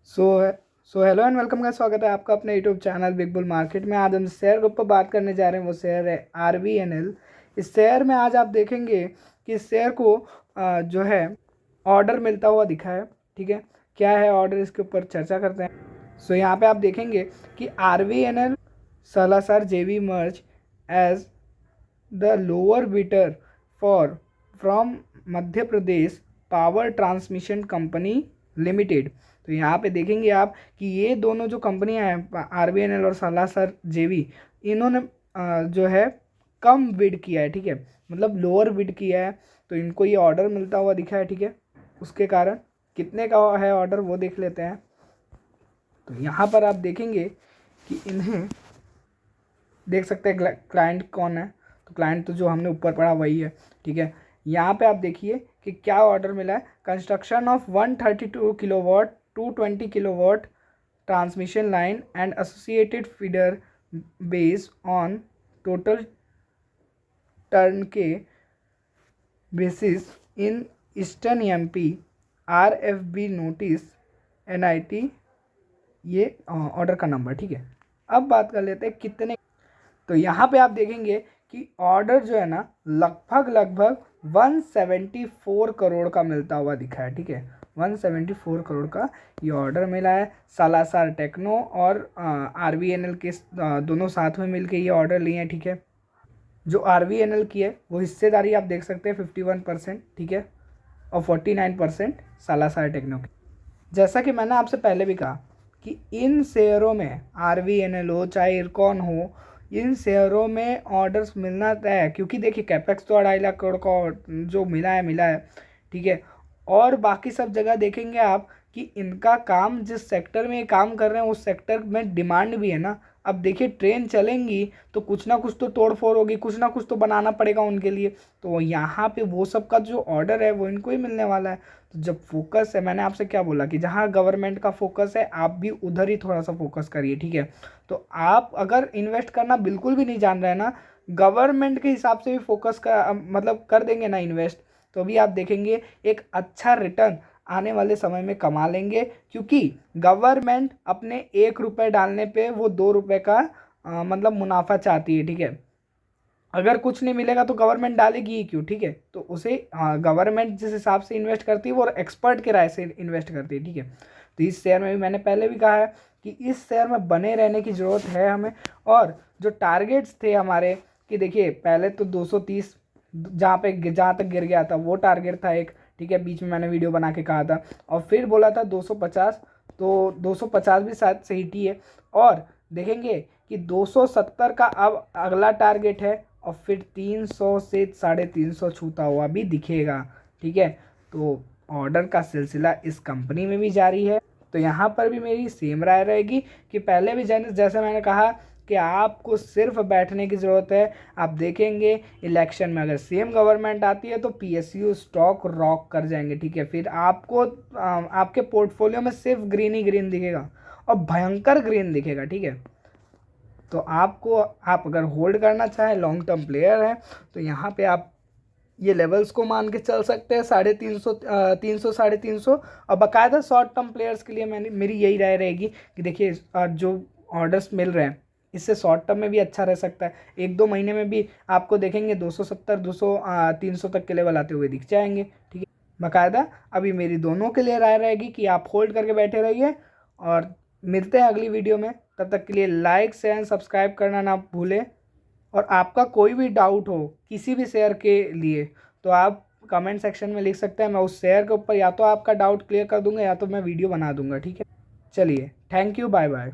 So so hello and welcome का स्वागत है आपका अपने YouTube channel big bull market में। आज हम शेयर के ऊपर बात करने जा रहे हैं। वो शेयर है RVNL। इस शेयर में आज आप देखेंगे कि इस शेयर को जो है ऑर्डर मिलता हुआ दिखा है। ठीक है, क्या है ऑर्डर, इसके ऊपर चर्चा करते हैं। सो यहाँ पे आप देखेंगे कि RVNL Salasar JV merge as the lower bidder for from Madhya Pradesh power transmission company limited. तो यहाँ पे देखेंगे आप कि ये दोनों जो कंपनियां हैं RVNL और सालासर JV, इन्होंने जो है कम बिड किया है। ठीक है, मतलब लोअर बिड किया है, तो इनको ये ऑर्डर मिलता हुआ दिखा है। ठीक है, उसके कारण कितने का है ऑर्डर वो देख लेते हैं। तो यहाँ पर आप देखेंगे कि इन्हें देख सकते हैं क्लाइंट कौन है। तो क्लाइंट तो जो हमने ऊपर पढ़ा वही है। ठीक है, यहाँ पे आप देखिए कि क्या ऑर्डर मिला है। Construction of 132 kilowatt 220 kilowatt transmission line and associated feeder based on total turn के basis in eastern MP RFB notice NIT, ये ऑर्डर का नंबर। ठीक है, अब बात कर लेते हैं कितने। तो यहाँ पे आप देखेंगे कि ऑर्डर जो है ना लगभग 174 करोड़ का मिलता हुआ दिखा है। ठीक है, 174 करोड़ का ये ऑर्डर मिला है। सालासर टेक्नो और RVNL के दोनों साथ में मिलके ये ऑर्डर लिए हैं। ठीक है, जो RVNL की है वो हिस्सेदारी आप देख सकते हैं 51%। ठीक है, और 49% सालासर टेक्नो की। जैसा कि मैंने आपसे पहले भी कहा कि इन शेयरों में RVNL हो चाहे इरकॉन हो, इन शेयरों में ऑर्डर्स मिलना तय है, क्योंकि देखिए कैपेक्स तो 2.5 लाख करोड़ का जो मिला है। ठीक है, और बाकी सब जगह देखेंगे आप कि इनका काम जिस सेक्टर में ये काम कर रहे हैं उस सेक्टर में डिमांड भी है ना। अब देखिए ट्रेन चलेंगी तो कुछ ना कुछ तो तोड़ फोड़ होगी, कुछ ना कुछ तो बनाना पड़ेगा उनके लिए। तो यहाँ पे वो सब का जो ऑर्डर है वो इनको ही मिलने वाला है। तो जब फोकस है, मैंने आपसे क्या बोला कि जहाँ गवर्नमेंट का फोकस है आप भी उधर ही थोड़ा सा फोकस करिए। ठीक है, तो आप अगर इन्वेस्ट करना बिल्कुल भी नहीं जान रहे हैं ना, गवर्नमेंट के हिसाब से भी फोकस का मतलब कर देंगे ना इन्वेस्ट, तो भी आप देखेंगे एक अच्छा रिटर्न आने वाले समय में कमा लेंगे। क्योंकि गवर्नमेंट अपने 1 रुपये डालने पे वो 2 रुपये का मतलब मुनाफा चाहती है। ठीक है, अगर कुछ नहीं मिलेगा तो गवर्नमेंट डालेगी ही क्यों। ठीक है, तो उसे गवर्नमेंट जिस हिसाब से इन्वेस्ट करती है वो एक्सपर्ट के राय से इन्वेस्ट करती है। ठीक है, तो इस शेयर में भी मैंने पहले भी कहा है कि इस शेयर में बने रहने की ज़रूरत है हमें। और जो टारगेट्स थे हमारे कि देखिए पहले तो 230 जहाँ तक गिर गया था वो टारगेट था एक। ठीक है, बीच में मैंने वीडियो बना के कहा था, और फिर बोला था 250, तो 250 भी शायद सही ही है। और देखेंगे कि 270 का अब अगला टारगेट है, और फिर 300 से 350 छूता हुआ भी दिखेगा। ठीक है, तो ऑर्डर का सिलसिला इस कंपनी में भी जारी है। तो यहाँ पर भी मेरी सेम राय रहेगी कि पहले भी जैसे मैंने कहा कि आपको सिर्फ बैठने की ज़रूरत है। आप देखेंगे इलेक्शन में अगर सेम गवर्नमेंट आती है तो PSU स्टॉक रॉक कर जाएंगे। ठीक है, फिर आपको आपके पोर्टफोलियो में सिर्फ ग्रीन ही ग्रीन दिखेगा, और भयंकर ग्रीन दिखेगा। ठीक है, तो आप अगर होल्ड करना चाहें, लॉन्ग टर्म प्लेयर हैं, तो यहाँ पे आप ये लेवल्स को मान के चल सकते हैं 350, 300, 350। और बाकायदा शॉर्ट टर्म प्लेयर्स के लिए मेरी यही राय रहेगी कि देखिए जो ऑर्डर्स मिल रहे हैं इससे शॉर्ट टर्म में भी अच्छा रह सकता है। 1-2 महीने में भी आपको देखेंगे 270, 200, 300 तक के लेवल आते हुए दिख जाएंगे। ठीक है, बाकायदा अभी मेरी दोनों के लिए राय रहेगी कि आप होल्ड करके बैठे रहिए। और मिलते हैं अगली वीडियो में, तब तक के लिए लाइक शेयर सब्सक्राइब करना ना भूलें। और आपका कोई भी डाउट हो किसी भी शेयर के लिए तो आप कमेंट सेक्शन में लिख सकते हैं। मैं उस शेयर के ऊपर या तो आपका डाउट क्लियर कर दूंगा या तो मैं वीडियो बना दूंगा। ठीक है, चलिए, थैंक यू, बाय बाय।